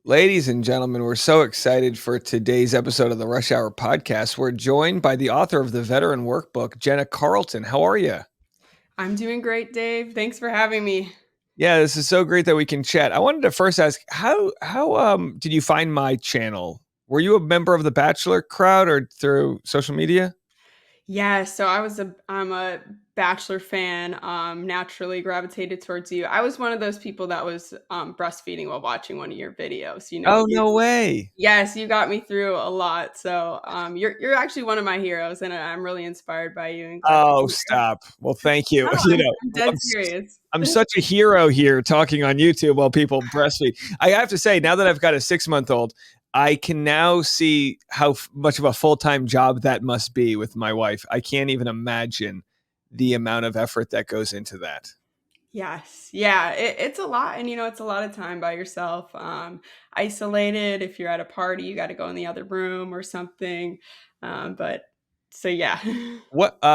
Ladies and gentlemen, we're so excited for today's episode of the Rush Hour podcast. We're joined by the author of the Veteran Workbook, Jenna Carlton. How are you? I'm doing great, Dave. Thanks for having me. Yeah, this is so great that we can chat. I wanted to first ask how did you find my channel? Were you a member of the Bachelor crowd or through social media? Yeah, so I'm a Bachelor fan. Naturally gravitated towards you. I was one of those people that was breastfeeding while watching one of your videos. Oh, no way. Yes, you got me through a lot. So you're actually one of my heroes, and I'm really inspired by you and glad to Oh, be here. stop. Well, thank you. No, I'm dead I'm serious. I'm such a hero here talking on YouTube while people breastfeed. I have to say, now that I've got a 6-month-old, I can now see how much of a full-time job that must be with my wife. I can't even imagine the amount of effort that goes into that. Yes. Yeah, it's a lot, and it's a lot of time by yourself, isolated. If you're at a party, you got to go in the other room or something. But so yeah.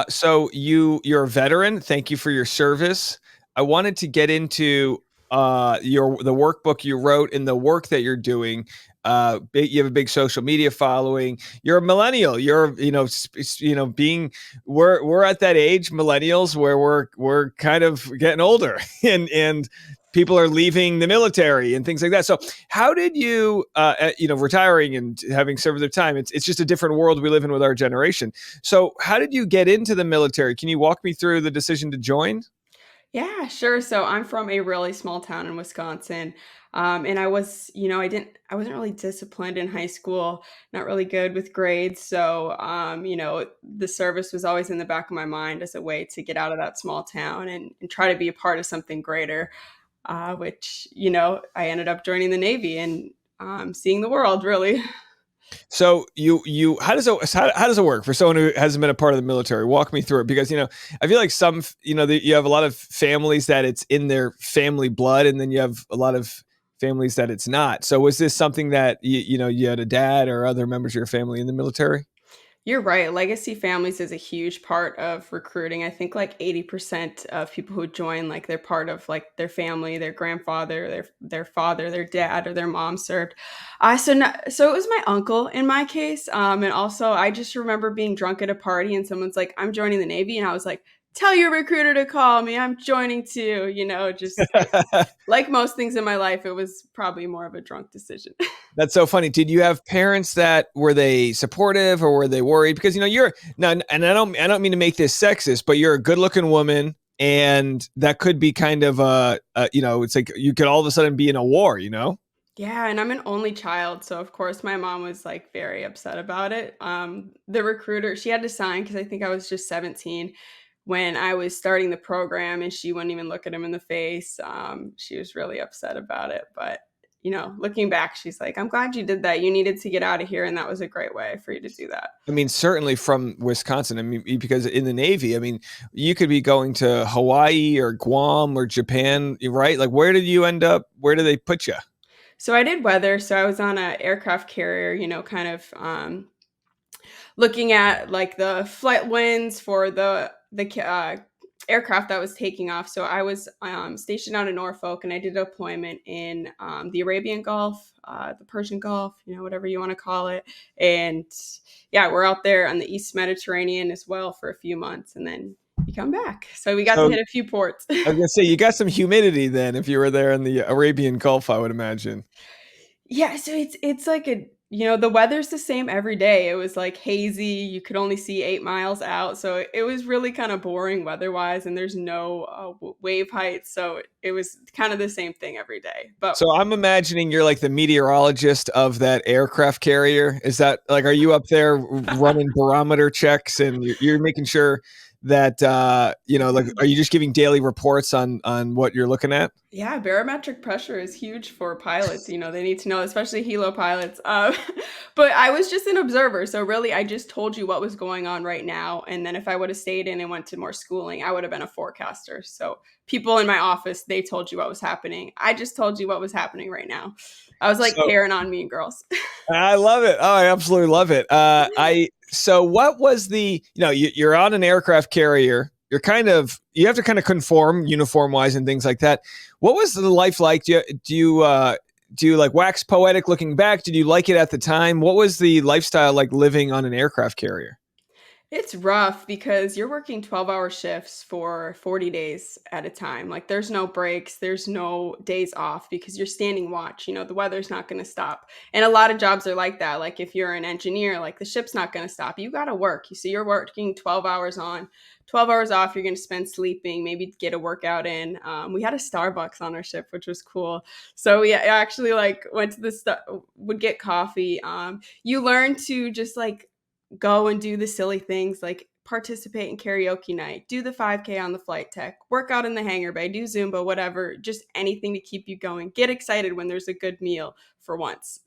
So you're a veteran. Thank you for your service. I wanted to get into the workbook you wrote and the work that you're doing. You have a big social media following. You're a millennial. You're being we're at that age, millennials, where we're kind of getting older and people are leaving the military and things like that. So how did you retiring and having served their time? It's just a different world we live in with our generation. So how did you get into the military? Can you walk me through the decision to join? Yeah, sure. So I'm from a really small town in Wisconsin. And I wasn't really disciplined in high school, not really good with grades. So, the service was always in the back of my mind as a way to get out of that small town and try to be a part of something greater, which, I ended up joining the Navy and seeing the world really. So how does it work for someone who hasn't been a part of the military? Walk me through it because I feel like you have a lot of families that it's in their family blood, and then you have a lot of families that it's not. So was this something that you had a dad or other members of your family in the military? You're right. Legacy families is a huge part of recruiting. I think like 80% of people who join, like they're part of like their family, their grandfather, their father, their dad, or their mom served. So it was my uncle in my case. And also I just remember being drunk at a party and someone's like, "I'm joining the Navy," and I was like, "Tell your recruiter to call me. I'm joining too." Just like most things in my life, it was probably more of a drunk decision. That's so funny. Did you have parents that were they supportive or were they worried? Because you're now, and I don't mean to make this sexist, but you're a good looking woman, and that could be kind of it's like you could all of a sudden be in a war. Yeah, and I'm an only child, so of course my mom was like very upset about it. The recruiter, she had to sign because I think I was just 17 when I was starting the program, and she wouldn't even look at him in the face. She was really upset about it, but looking back, she's like, "I'm glad you did that. You needed to get out of here, and that was a great way for you to do that." I mean, certainly from Wisconsin. I mean, because in the Navy, I mean, you could be going to Hawaii or Guam or Japan, right? Like, where did you end up? Where did they put you? So I did weather. So I was on an aircraft carrier, kind of looking at like the flight winds for the aircraft that was taking off. So I was stationed out in Norfolk, and I did a deployment in the Arabian Gulf, the Persian Gulf, whatever you want to call it. And yeah, we're out there on the East Mediterranean as well for a few months, and then you come back. So we got to So hit a few ports. I was gonna say you got some humidity then if you were there in the Arabian Gulf, I would imagine. Yeah, so it's like the weather's the same every day. It was like hazy. You could only see 8 miles out, so it was really kind of boring weather-wise. And there's no wave height, so it was kind of the same thing every day. But So I'm imagining you're like the meteorologist of that aircraft carrier. Is that like, are you up there running barometer checks and you're making sure that, like, are you just giving daily reports on what you're looking at? yeah, barometric pressure is huge for pilots. They need to know, especially helo pilots. But I was just an observer. So really, I just told you what was going on right now. And then if I would have stayed in and went to more schooling, I would have been a forecaster. So people in my office, they told you what was happening. I just told you what was happening right now. I was like So Karen on Mean Girls. I love it. Oh, I absolutely love it. So what was you're on an aircraft carrier. You have to kind of conform uniform wise and things like that. What was the life like? do you like wax poetic looking back? Did you like it at the time? What was the lifestyle like living on an aircraft carrier? It's rough because you're working 12-hour shifts for 40 days at a time. Like there's no breaks, there's no days off because you're standing watch. You know, the weather's not going to stop. And a lot of jobs are like that. Like if you're an engineer, like the ship's not going to stop. You got to work. You see, you're working 12 hours on, 12 hours off. You're going to spend sleeping, maybe get a workout in. We had a Starbucks on our ship, which was cool. So we actually like went to would get coffee. You learn to just like go and do the silly things like participate in karaoke night, do the 5K on the flight deck, work out in the hangar bay, do Zumba, whatever, just anything to keep you going. Get excited when there's a good meal for once.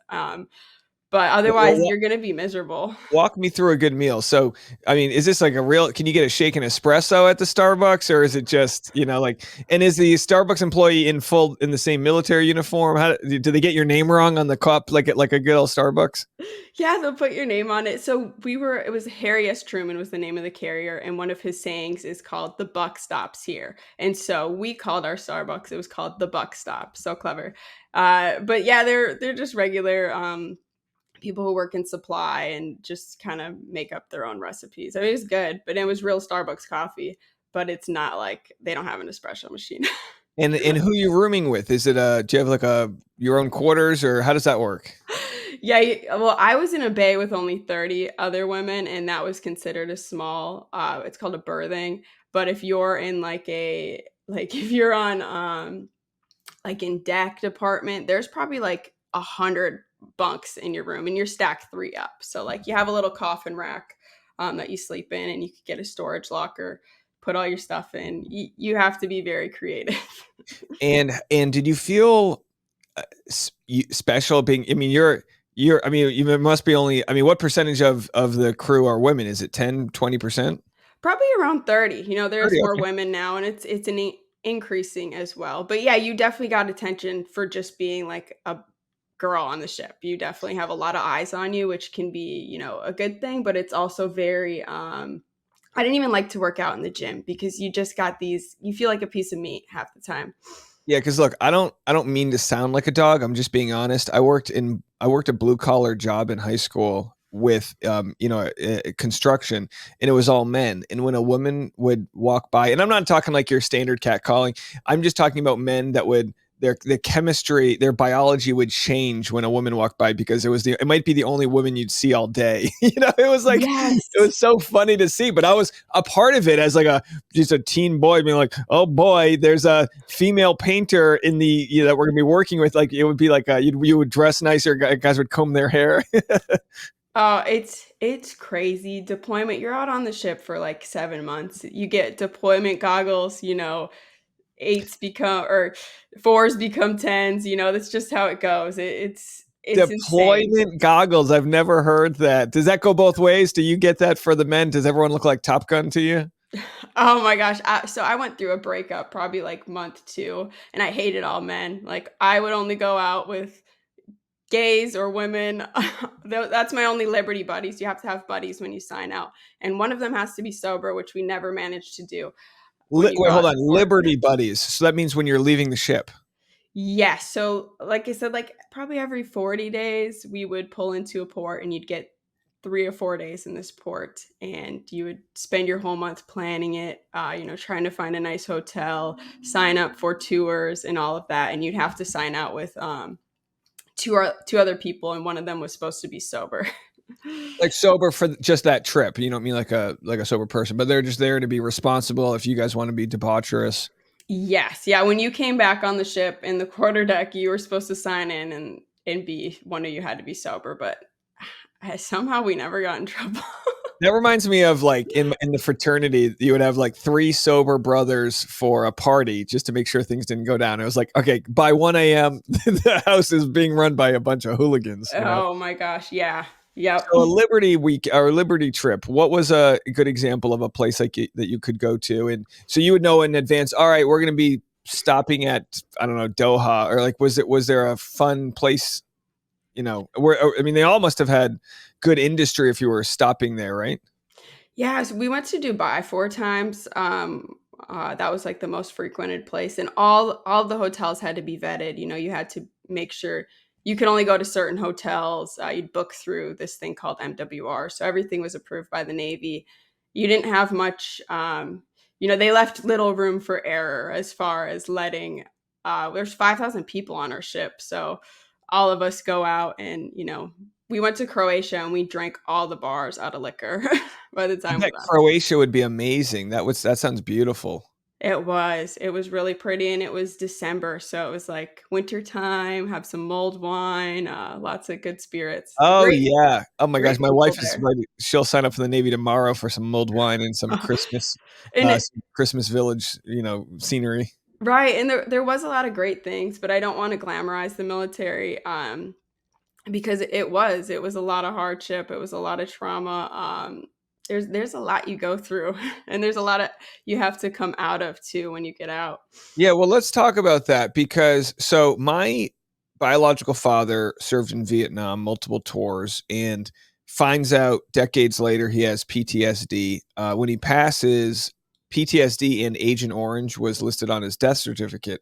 But otherwise, Well, you're going to be miserable. walk me through a good meal. So, I mean, is this like a real, can you get a shaken espresso at the Starbucks, or is it just, like, and is the Starbucks employee in the same military uniform? How do they get your name wrong on the cup like a good old Starbucks? Yeah, they'll put your name on it. So it was Harry S. Truman was the name of the carrier. And one of his sayings is called the buck stops here. And so we called our Starbucks, it was called the buck stop. So clever. But yeah, they're just regular, people who work in supply and just kind of make up their own recipes. I mean, it was good, but it was real Starbucks coffee, but it's not like they don't have an espresso machine. And who you rooming with? Is it do you have like your own quarters, or how does that work? Yeah, well, I was in a bay with only 30 other women, and that was considered a small. It's called a berthing. But if you're in if you're on like in deck department, there's probably like 100 bunks in your room, and you're stacked three up. So like you have a little coffin rack that you sleep in, and you could get a storage locker, put all your stuff in. You have to be very creative. And did you feel special being? I mean, you're. I mean, you must be only. I mean, what percentage of the crew are women? Is it 10-20%? Probably around 30. You know, there's 30. more Okay. women now, and it's increasing as well. But yeah, you definitely got attention for just being like a girl on the ship. You definitely have a lot of eyes on you, which can be, a good thing, but it's also very I didn't even like to work out in the gym because you just got you feel like a piece of meat half the time. Yeah, because look, I don't mean to sound like a dog. I'm just being honest. I worked a blue collar job in high school with construction, and it was all men. And when a woman would walk by, and I'm not talking like your standard cat calling, I'm just talking about men that would their chemistry, their biology would change when a woman walked by, because it might be the only woman you'd see all day. It was like it Yes. was so funny to see. But I was a part of it as like just a teen boy being like, oh boy, there's a female painter in the that we're gonna be working with. Like it would be like you would dress nicer, guys would comb their hair. Oh, it's crazy. Deployment, you're out on the ship for like 7 months. You get deployment goggles, eights become or fours become tens, that's just how it goes. It's insane. Deployment goggles. I've never heard that. Does that go both ways? Do you get that for the men? Does everyone look like Top Gun to you? Oh my gosh. So I went through a breakup probably like month two, and I hated all men. Like I would only go out with gays or women. That's my only Liberty buddies. You have to have buddies when you sign out. And one of them has to be sober, which we never managed to do when you go Wait, hold out on. to port. Liberty buddies. So that means when you're leaving the ship. Yes. So, like I said, like probably every 40 days, we would pull into a port and you'd get 3 or 4 days in this port, and you would spend your whole month planning it, trying to find a nice hotel, sign up for tours and all of that. And you'd have to sign out with two other people, and one of them was supposed to be sober. Like sober for just that trip. You don't mean like a sober person, but they're just there to be responsible if you guys want to be debaucherous. Yes. Yeah. When you came back on the ship in the quarter deck, you were supposed to sign in and be one of you had to be sober, but somehow we never got in trouble. That reminds me of like in the fraternity, you would have like three sober brothers for a party just to make sure things didn't go down. It was like, okay, by 1 a.m., the house is being run by a bunch of hooligans. Oh my gosh. Yeah. Yep. So a Liberty week or Liberty trip, what was a good example of a place like that you could go to? And so you would know in advance, all right, we're going to be stopping at, I don't know, Doha, or like, was there a fun place, where, I mean, they all must have had good industry if you were stopping there, right? Yeah, so we went to Dubai 4 times. That was like the most frequented place, and all of the hotels had to be vetted. You know, you had to make sure you could only go to certain hotels. You'd book through this thing called MWR, so everything was approved by the Navy. You didn't have much. You know, they left little room for error as far as letting. There's 5,000 people on our ship, so all of us go out and we went to Croatia and we drank all the bars out of liquor by the I time we bet left. Croatia would be amazing. That sounds beautiful. It was really pretty, and it was December, so it was like winter time, have some mulled wine, lots of good spirits. Oh, Great, yeah. Oh my gosh, great my people wife is there. ready. She'll sign up for the Navy tomorrow for some mulled wine and And it some Christmas village, scenery. right, and there was a lot of great things, but I don't wanna glamorize the military, because it was a lot of hardship, it was a lot of trauma, there's a lot you go through, and there's a lot of you have to come out of too when you get out. Yeah, well, let's talk about that because my biological father served in Vietnam, multiple tours, and finds out decades later he has PTSD. When he passes, PTSD and Agent Orange was listed on his death certificate.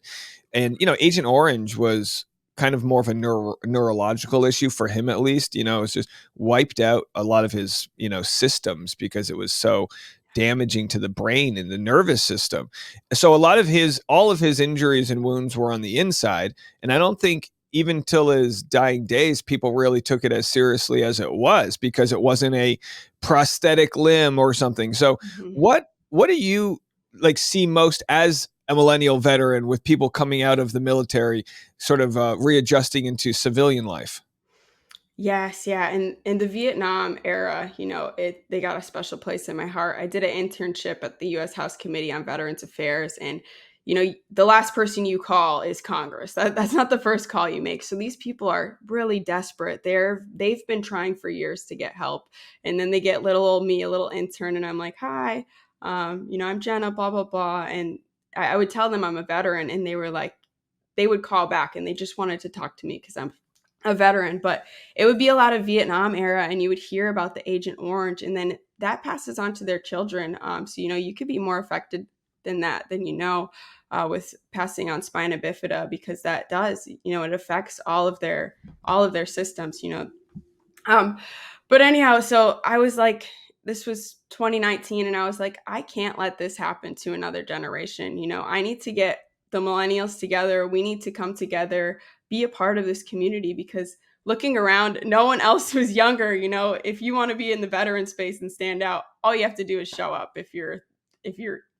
And, Agent Orange was kind of more of a neurological issue for him, at least. It's just wiped out a lot of his, systems because it was so damaging to the brain and the nervous system. So all of his injuries and wounds were on the inside, and I don't think even till his dying days people really took it as seriously as it was because it wasn't a prosthetic limb or something. So Mhm. what do you like see most as a millennial veteran with people coming out of the military sort of readjusting into civilian life? Yes, yeah, and in the Vietnam era, they got a special place in my heart. I did an internship at the U.S. House Committee on Veterans Affairs, and the last person you call is Congress. That's not the first call you make. So these people are really desperate. They've been trying for years to get help, and then they get little old me, a little intern, and I'm like, hi, I'm Jenna, blah blah blah, and I would tell them I'm a veteran, and they were like, they would call back, and they just wanted to talk to me because I'm a veteran, but it would be a lot of Vietnam era, and you would hear about the Agent Orange, and then that passes on to their children. So you could be more affected than that, with passing on spina bifida, because that does, it affects all of their systems. Um, but anyhow, so I was like, this was 2019, and I was like, I can't let this happen to another generation. I need to get the millennials together. We need to come together, be a part of this community, because looking around, no one else was younger. If you want to be in the veteran space and stand out, all you have to do is show up. If you're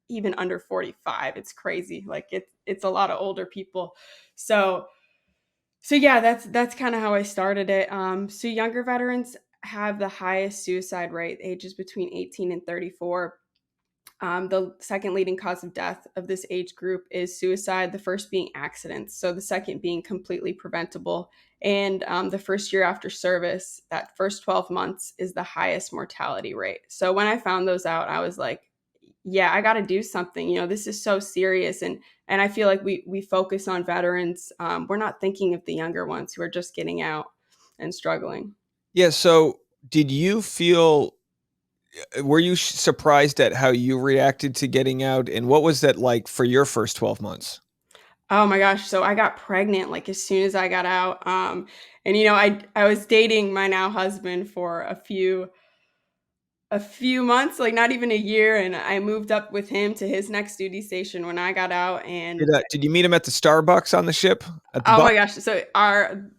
even under 45, it's crazy. Like it's a lot of older people. So yeah, that's kind of how I started it. So younger veterans have the highest suicide rate, ages between 18 and 34. The second leading cause of death of this age group is suicide, the first being accidents. So the second being completely preventable. And the first year after service, that first 12 months is the highest mortality rate. So when I found those out, I was like, yeah, I got to do something. This is so serious. And I feel like we focus on veterans. We're not thinking of the younger ones who are just getting out and struggling. Yeah, so did you feel were you surprised at how you reacted to getting out, and what was that like for your first 12 months? Oh my gosh, so I got pregnant like as soon as I got out. And I was dating my now husband for a few months, like not even a year, and I moved up with him to his next duty station when I got out. And Did you meet him at the Starbucks on the ship at the oh dock? my gosh, so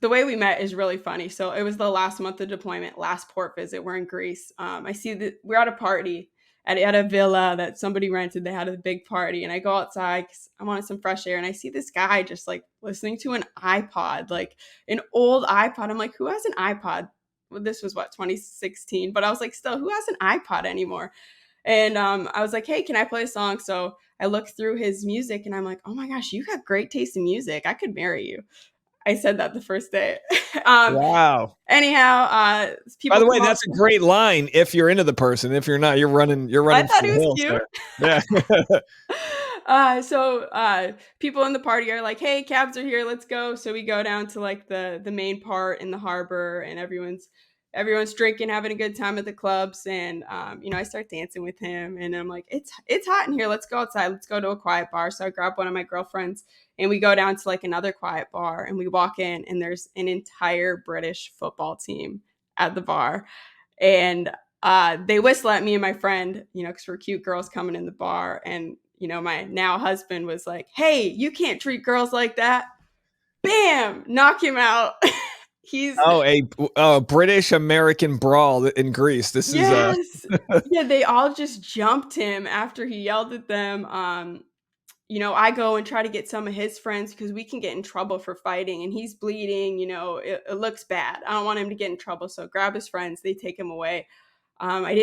the way we met is really funny. So it was the last month of deployment, last port visit. We're in Greece. I see that we're at a party at a villa that somebody rented. They had a big party, and I go outside because I wanted some fresh air, and I see this guy just like listening to an iPod, like an old iPod. I'm like, who has an iPod? Well, this was what, 2016, but I was like, still, who has an iPod anymore? And I was like, hey, can I play a song? So I looked through his music, and I'm like, oh my gosh, you got great taste in music. I could marry you. I said that the first day. um, Wow. anyhow, By people the way, come up. that's a great line if you're into the person. If you're not, you're I running for thought he the was hills cute. there. Yeah. So people in the party are like, hey, cabs are here, let's go. So we go down to like the main part in the harbor, and everyone's everyone's drinking, having a good time at the clubs, and I start dancing with him, and I'm like, it's hot in here. Let's go outside. Let's go to a quiet bar. So I grab one of my girlfriends, and we go down to like another quiet bar, and we walk in, and there's an entire British football team at the bar, and they whistle at me and my friend, because we're cute girls coming in the bar, and my now husband was like, "Hey, you can't treat girls like that." Bam! Knock him out. He's Oh, a British American brawl in Greece. This is Yes. Yeah, they all just jumped him after he yelled at them. I go and try to get some of his friends because we can get in trouble for fighting, and he's bleeding. It looks bad. I don't want him to get in trouble, so grab his friends. They take him away. I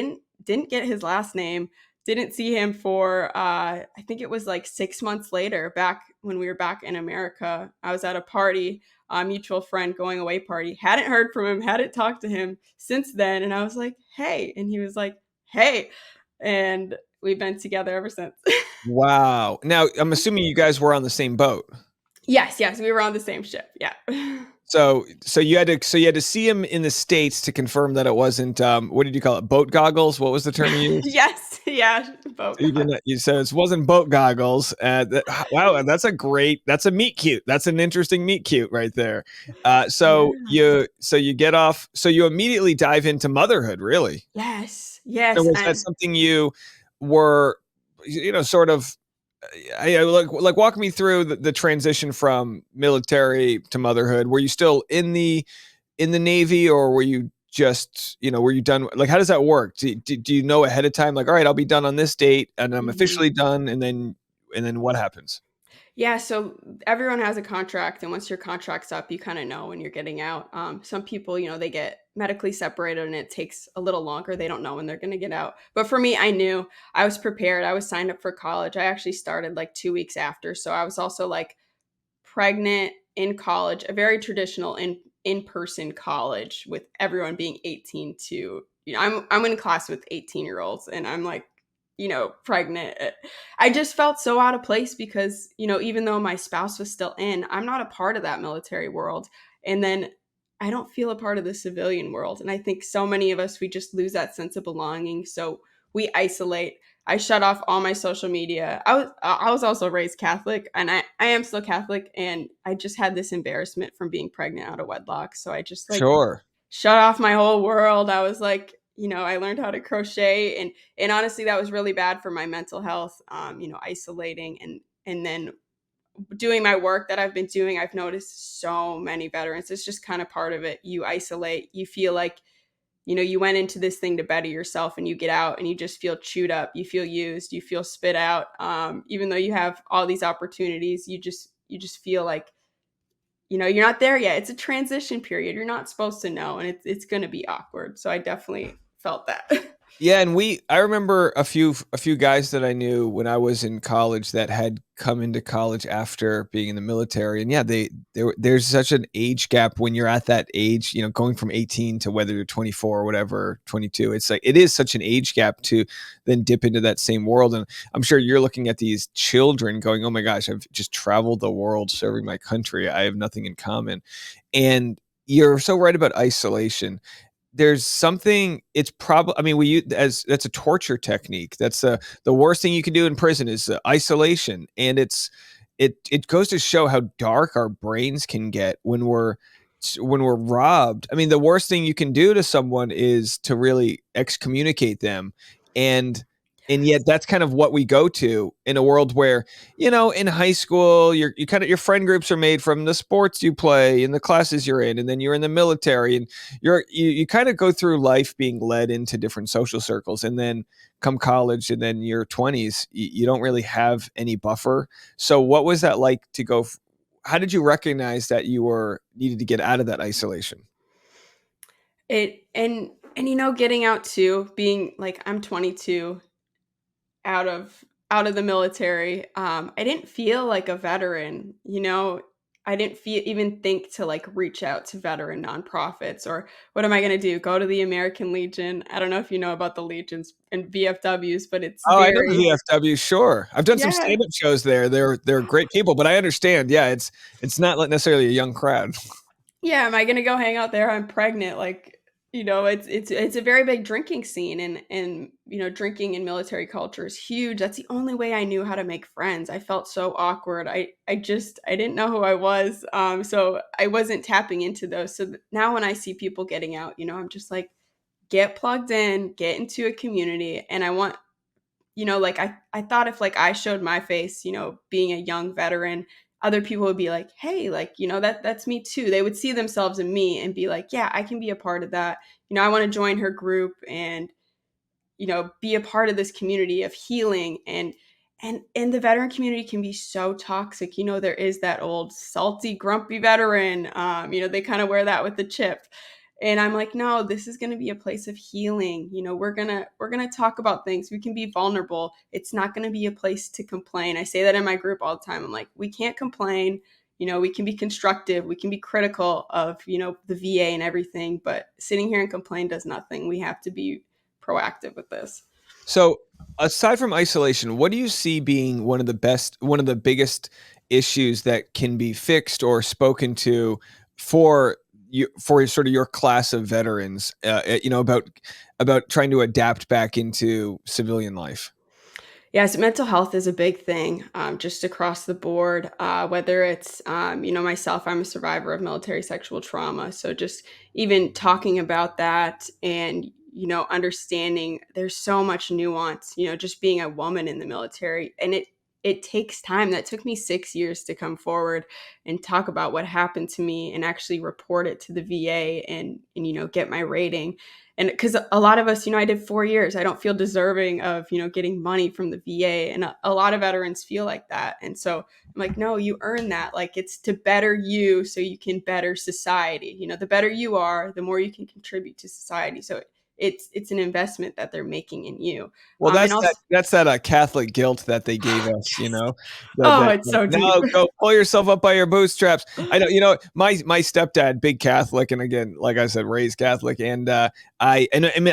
didn't get his last name. Didn't see him for I think it was like 6 months later. Back when we were back in America, I was at a party, a mutual friend going away party. Hadn't heard from him. Hadn't talked to him since then. And I was like, "Hey," and he was like, "Hey," and we've been together ever since. wow. Now, I'm assuming you guys were on the same boat. Yes, we were on the same ship. Yeah. So you had to see him in the States to confirm that it wasn't what did you call it? Boat goggles? What was the term you used? Yes. Yeah. Both. So you said it wasn't boat goggles. Wow, that's a meet cute. That's an interesting meet cute right there. So Yeah. you get off. So you immediately dive into motherhood, really. Yes. So Yes. was that And something you were, sort of, like walk me through the transition from military to motherhood? Were you still in the Navy, or were you just, were you done? Like, how does that work? Do you know ahead of time, like, all right, I'll be done on this date and I'm Mhm. officially done, and then what happens? Yeah, so everyone has a contract, and once your contract's up, you kind of know when you're getting out. Some people, they get medically separated, and it takes a little longer. They don't know when they're going to get out. But for me, I knew. I was prepared. I was signed up for college. I actually started like 2 weeks after, so I was also like pregnant in college, a very traditional in-person college with everyone being 18 to, I'm in class with 18-year-olds, and I'm like, pregnant. I just felt so out of place because, even though my spouse was still in, I'm not a part of that military world. And then I don't feel a part of the civilian world. And I think so many of us, we just lose that sense of belonging. So we isolate. I shut off all my social media. I was also raised Catholic, and I am still Catholic, and I just had this embarrassment from being pregnant out of wedlock. So I just like Sure. shut off my whole world. I was like, I learned how to crochet, and honestly that was really bad for my mental health. Isolating, and then doing my work that I've been doing, I've noticed so many veterans. It's just kind of part of it. You isolate, you feel like you went into this thing to better yourself, and you get out and you just feel chewed up, you feel used, you feel spit out. Even though you have all these opportunities, you just feel like you're not there yet. It's a transition period. You're not supposed to know, and it's going to be awkward. So I definitely felt that. Yeah, and I remember a few guys that I knew when I was in college that had come into college after being in the military, and yeah, there's such an age gap when you're at that age, going from 18 to whether you're 24 or whatever, 22. It's like it is such an age gap to then dip into that same world, and I'm sure you're looking at these children going, "Oh my gosh, I've just traveled the world serving my country. I have nothing in common," and you're so right about isolation. There's something, it's probably, I mean, as that's a torture technique. That's the worst thing you can do in prison is isolation, and it goes to show how dark our brains can get when we're robbed. I mean, the worst thing you can do to someone is to really excommunicate them, and yet that's kind of what we go to in a world where, in high school, you kind of, your friend groups are made from the sports you play and the classes you're in, and then you're in the military, and you kind of go through life being led into different social circles, and then come college and then your 20s, you don't really have any buffer. So what was that like to go? How did you recognize that you were needed to get out of that isolation? It and getting out too, being like, I'm 22, out of the military. I didn't feel like a veteran. I didn't even think to like reach out to veteran nonprofits, or what am I going to do? Go to the American Legion? I don't know if you know about the legions and VFWs, but it's Oh, I know the very VFW. Sure, I've done some yeah. stand-up shows there. They're great people, but I understand. Yeah, it's not necessarily a young crowd. Yeah, am I gonna go hang out there? I'm pregnant. Like, It's a very big drinking scene, and drinking in military culture is huge. That's the only way I knew how to make friends. I felt so awkward. I didn't know who I was. So I wasn't tapping into those. So now when I see people getting out, I'm just like, get plugged in, get into a community. And I want, like I thought if like I showed my face, being a young veteran, other people would be like, hey, like, that's me too. They would see themselves in me and be like, yeah, I can be a part of that. I want to join her group and be a part of this community of healing. And the veteran community can be so toxic. There is that old salty grumpy veteran. They kind of wear that with the chip. And I'm like, no, this is going to be a place of healing. We're going to talk about things. We can be vulnerable. It's not going to be a place to complain. I say that in my group all the time. I'm like, we can't complain. We can be constructive. We can be critical of, the VA and everything, but sitting here and complain does nothing. We have to be proactive with this. So, aside from isolation, what do you see being one of the biggest issues that can be fixed or spoken to for you, for sort of your class of veterans? About trying to adapt back into civilian life. Yes, mental health is a big thing, just across the board. Whether it's, myself, I'm a survivor of military sexual trauma. So just even talking about that and, understanding there's so much nuance, just being a woman in the military. And it takes time. That took me 6 years to come forward and talk about what happened to me and actually report it to the VA and get my rating. And because a lot of us, I did 4 years, I don't feel deserving of getting money from the VA, and a lot of veterans feel like that. And so I'm like, no, you earn that. Like, it's to better you so you can better society. The better you are, the more you can contribute to society. So it's an investment that they're making in you. Well, And also, that's that Catholic guilt that they gave us, yes. Oh, that it's like, so deep. no, go pull yourself up by your bootstraps. I know, my stepdad, big Catholic, and again, like I said, raised Catholic, and I mean,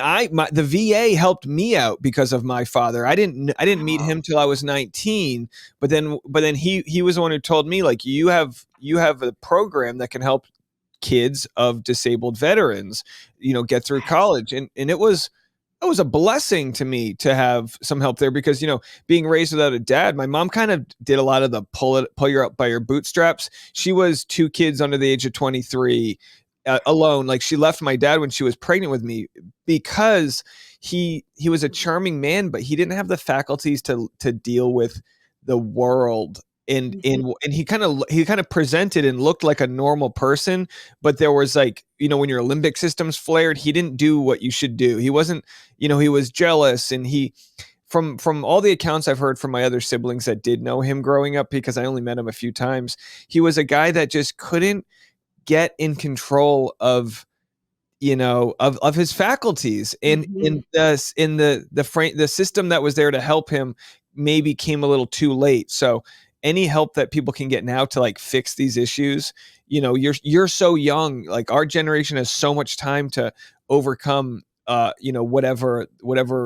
the VA helped me out because of my father. I didn't meet him Oh, till I was 19, but then he was the one who told me, like, you have a program that can help kids of disabled veterans, get through yes. college, and it was a blessing to me to have some help there because being raised without a dad, my mom kind of did a lot of the pull you up by your bootstraps. She was two kids under the age of 23, alone. Like, she left my dad when she was pregnant with me because he was a charming man, but he didn't have the faculties to deal with the world. Mhm. And he kind of presented and looked like a normal person, but there was, like, when your limbic system's flared, he didn't do what you should do. He wasn't, he was jealous, and he from all the accounts I've heard from my other siblings that did know him growing up, because I only met him a few times, he was a guy that just couldn't get in control of his faculties, and Mhm. the system that was there to help him maybe came a little too late. So any help that people can get now to, like, fix these issues, you're so young. Like, our generation has so much time to overcome whatever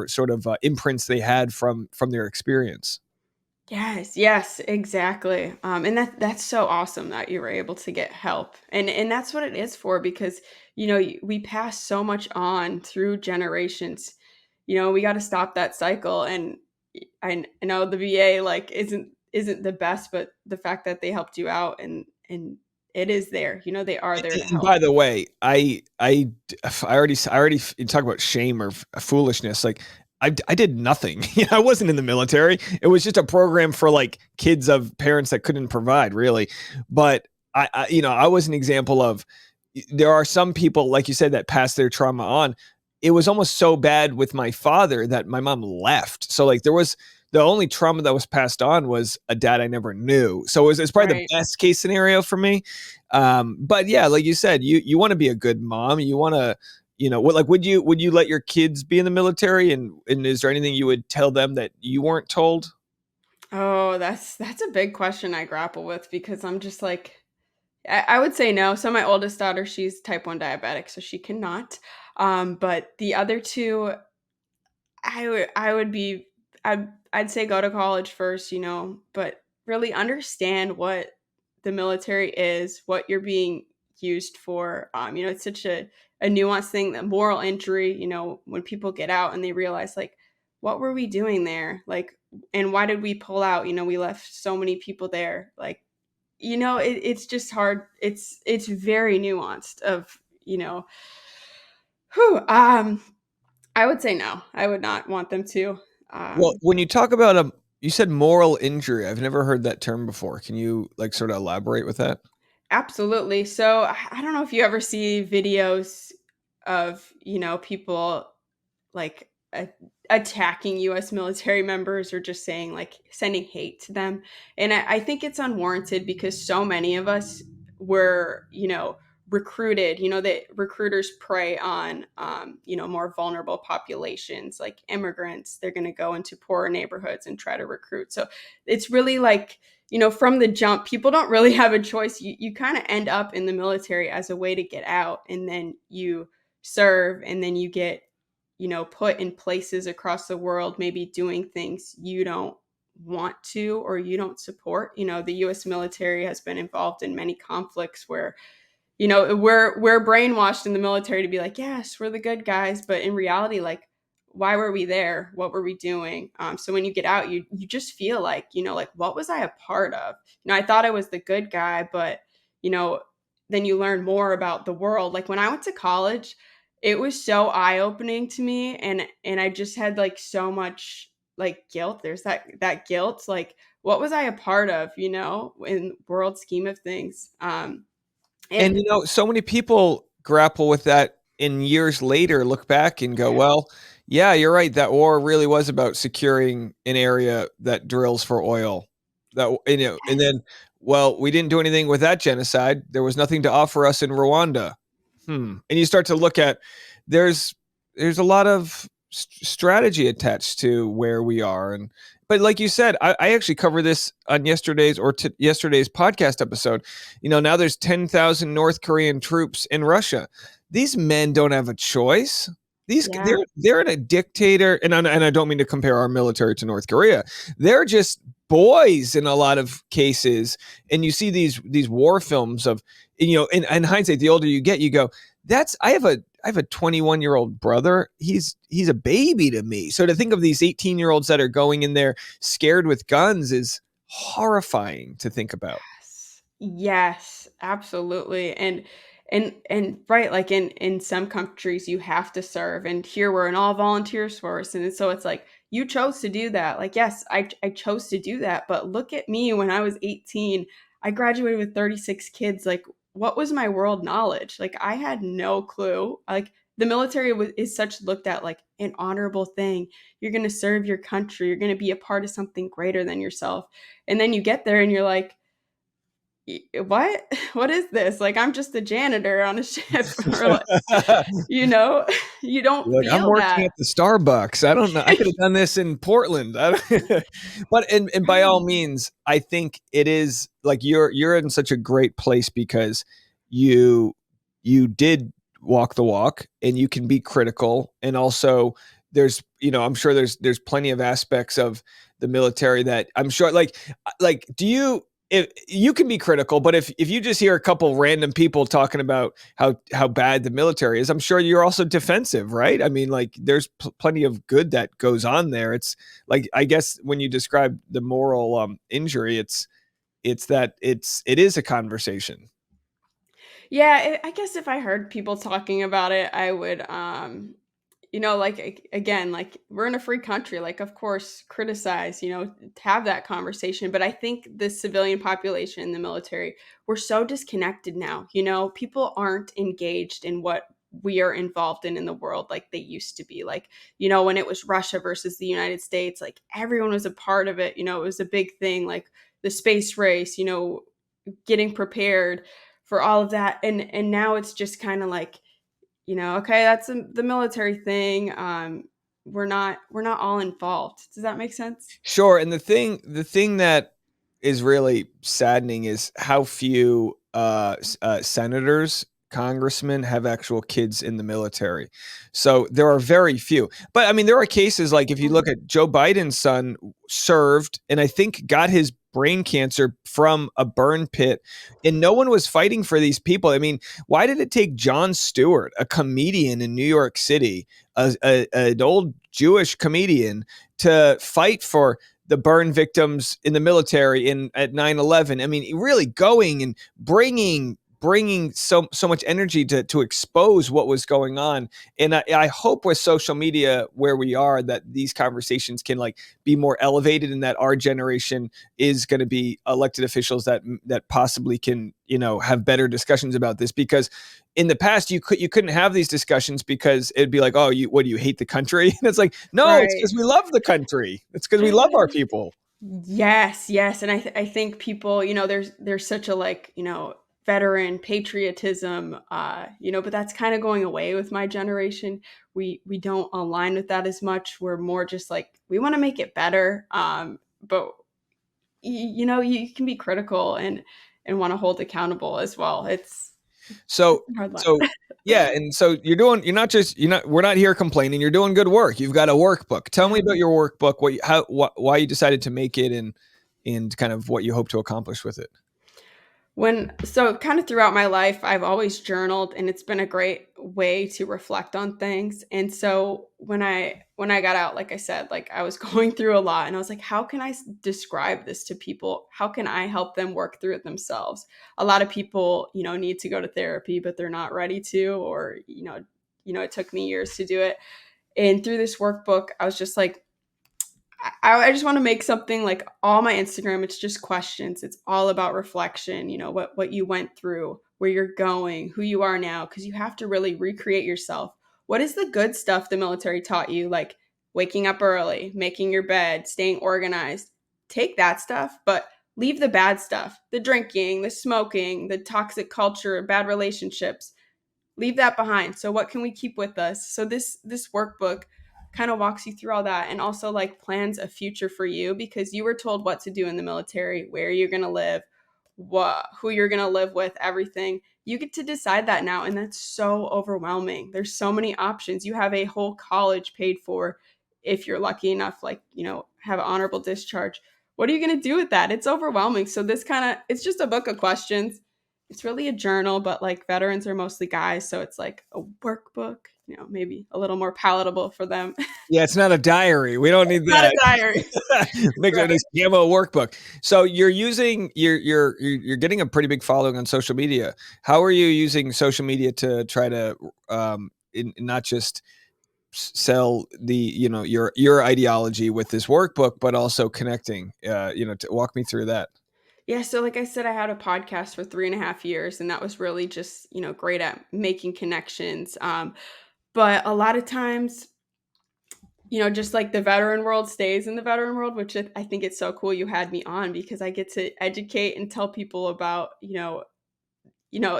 sort of imprints they had from their experience. Yes, yes, exactly. And that's so awesome that you were able to get help. And that's what it is for, because we pass so much on through generations. We got to stop that cycle. And I know the VA like isn't the best, but the fact that they helped you out and it is there. They are there to And help. by the way, I already you talk about shame or foolishness. Like, I did nothing. I wasn't in the military. It was just a program for, like, kids of parents that couldn't provide, really. But I was an example of, there are some people, like you said, that pass their trauma on. It was almost so bad with my father that my mom left. So, like, the only trauma that was passed on was a dad I never knew. So it's probably the Right. best case scenario for me. But yeah, like you said, you want to be a good mom. You want to, what, like, would you let your kids be in the military? And is there anything you would tell them that you weren't told? Oh, that's a big question I grapple with, because I'm just like, I would say no. So my oldest daughter, she's type 1 diabetic, so she cannot. But the other two, I would be I'd say go to college first, but really understand what the military is, what you're being used for. It's such a nuanced thing, that moral injury, when people get out and they realize, like, what were we doing there? Like, and why did we pull out? We left so many people there. Like, it's just hard. It's very nuanced of, whew, I would say no. I would not want them to. Well, Um, when you talk about you said moral injury. I've never heard that term before. Can you like sort of elaborate with that? Absolutely. So I don't know if you ever see videos of, people like attacking US military members, or just saying, like, sending hate to them. And I think it's unwarranted, because so many of us were, recruited. That recruiters prey on, more vulnerable populations like immigrants. They're going to go into poorer neighborhoods and try to recruit. So it's really like, from the jump, people don't really have a choice. You kind of end up in the military as a way to get out, and then you serve, and then you get, put in places across the world, maybe doing things you don't want to, or you don't support. The US military has been involved in many conflicts where, we're brainwashed in the military to be like, yes, we're the good guys, but in reality, like, why were we there? What were we doing? So when you get out, you just feel like, like, what was I a part of? I thought I was the good guy, but, you know then you learn more about the world. Like, when I went to college, it was so eye-opening to me, and I just had, like, so much, like, guilt. There's that guilt, like, what was I a part of, in world scheme of things. And, And so many people grapple with that in years later, look back and go, yeah. well, yeah, you're right. That war really was about securing an area that drills for oil. And Yes. then, well, we didn't do anything with that genocide. There was nothing to offer us in Rwanda. And you start to look at there's there's a lot of strategy attached to where we are, and but like you said, I actually cover this on yesterday's podcast episode. Now there's 10,000 North Korean troops in Russia. These men don't have a choice. Yeah. They're in a dictator, and I don't mean to compare our military to North Korea. They're just boys in a lot of cases, and you see these war films of, in hindsight, the older you get, you go, that's I have a 21-year-old brother. He's a baby to me. So to think of these 18-year-olds that are going in there scared with guns is horrifying to think about. Yes. Yes, absolutely. And right, like, in some countries you have to serve, and here we're an all volunteers force, and so it's like, you chose to do that. Like, yes, I chose to do that, but look at me when I was 18. I graduated with 36 kids. Like, what was my world knowledge? Like, I had no clue. Like, the military is such looked at like an honorable thing. You're going to serve your country. You're going to be a part of something greater than yourself. And then you get there and you're like, what? What is this? Like, I'm just a janitor on a ship, or like, you know, you don't Like, I'm feel working that. at the Starbucks. I don't know. I could have done this in Portland. But and by all means, I think it is like you're in such a great place because you you did walk the walk, and you can be critical, and also I'm sure there's plenty of aspects of the military that I'm sure like do you if you can be critical, but if you just hear a couple random people talking about how bad the military is, I'm sure you're also defensive, right? I mean, like there's plenty of good that goes on there. It's like, I guess when you describe the moral injury, it's that it is a conversation. Yeah, I guess if I heard people talking about it, I would, like, again, like, we're in a free country. Like, of course, criticize, have that conversation. But I think the civilian population in the military, we're so disconnected now. People aren't engaged in what we are involved in the world like they used to be. Like, when it was Russia versus the United States, like, everyone was a part of it. It was a big thing, like the space race, getting prepared for all of that. And now it's just kind of like, okay, that's the military thing. We're not all involved. Does that make sense? Sure, and the thing that is really saddening is how few senators, congressmen have actual kids in the military. So there are very few. But I mean, there are cases like if you Yeah. look at Joe Biden's son served, and I think got his brain cancer from a burn pit, and no one was fighting for these people. I mean, why did it take Jon Stewart, a comedian in New York City, an old Jewish comedian, to fight for the burn victims in the military at 9/11? I mean, really going and bringing so much energy to expose what was going on. And I hope with social media where we are, that these conversations can like be more elevated, and that our generation is going to be elected officials that possibly can, you know, have better discussions about this. Because in the past you couldn't have these discussions because it'd be like, oh, what do you hate the country? And it's like, no, it's Right. because we love the country. It's because we love our people. Yes, yes, and I think people, there's such a like, veteran patriotism, but that's kind of going away with my generation. We don't align with that as much. We're more just like we want to make it better, but you can be critical and want to hold accountable as well. It's So a hard line. so yeah, and so we're not here complaining. You're doing good work. You've got a workbook. Tell me about your workbook. Why you decided to make it, and kind of what you hope to accomplish with it. So kind of throughout my life, I've always journaled, and it's been a great way to reflect on things. And so when I got out, like I said, like I was going through a lot, and I was like, how can I describe this to people? How can I help them work through it themselves? A lot of people, need to go to therapy, but they're not ready to, or it took me years to do it. And through this workbook, I was just like, I just want to make something like all my Instagram. It's just questions. It's all about reflection. What you went through, where you're going, who you are now, because you have to really recreate yourself. What is the good stuff the military taught you, like waking up early, making your bed, staying organized? Take that stuff, but leave the bad stuff, the drinking, the smoking, the toxic culture, bad relationships. Leave that behind. So what can we keep with us? So this workbook kind of walks you through all that, and also like plans a future for you, because you were told what to do in the military, where you're going to live, who you're going to live with, everything. You get to decide that now, and that's so overwhelming. There's so many options. You have a whole college paid for if you're lucky enough, like, have an honorable discharge. What are you going to do with that? It's overwhelming. So it's just a book of questions. It's really a journal, but like veterans are mostly guys, so it's like a workbook, maybe a little more palatable for them. Yeah, it's not a diary. We don't need Not a that. diary. Make a Right. nice camo workbook. So you're getting a pretty big following on social media. How are you using social media to try to not just sell your ideology with this workbook, but also connecting? To walk me through that. Yeah, so like I said, I had a podcast for 3.5 years, and that was really just, great at making connections. But a lot of times, just like the veteran world stays in the veteran world, which I think it's so cool you had me on, because I get to educate and tell people about,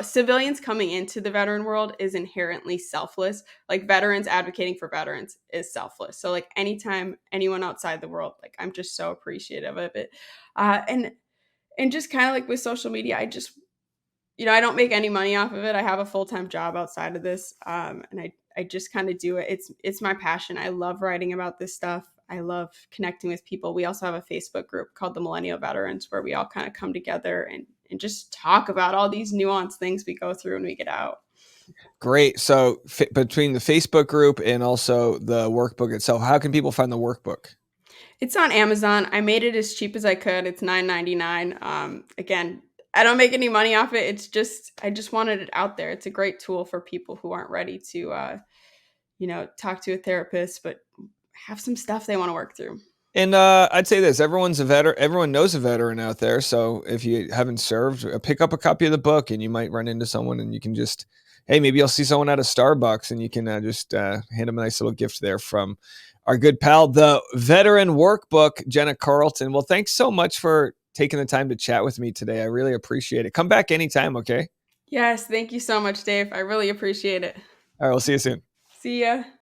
civilians coming into the veteran world is inherently selfless. Like veterans advocating for veterans is selfless. So like anytime anyone outside the world, like I'm just so appreciative of it. And just kind of like with social media, I don't make any money off of it. I have a full-time job outside of this. And I just kind of do it. It's my passion. I love writing about this stuff. I love connecting with people. We also have a Facebook group called the Millennial Veterans, where we all kind of come together and just talk about all these nuanced things we go through when we get out. Great. So between the Facebook group and also the workbook itself, how can people find the workbook? It's on Amazon. I made it as cheap as I could. It's $9.99. Again, I don't make any money off it. I just wanted it out there. It's a great tool for people who aren't ready to, talk to a therapist, but have some stuff they want to work through. And I'd say this: everyone's a veteran. Everyone knows a veteran out there. So if you haven't served, pick up a copy of the book, and you might run into someone, and you can just, hey, maybe you'll see someone at a Starbucks, and you can just hand them a nice little gift there from our good pal, the Veteran Workbook, Jenna Carlton. Well, thanks so much for taking the time to chat with me today. I really appreciate it. Come back anytime, okay? Yes, thank you so much, Dave. I really appreciate it. All right, we'll see you soon. See ya.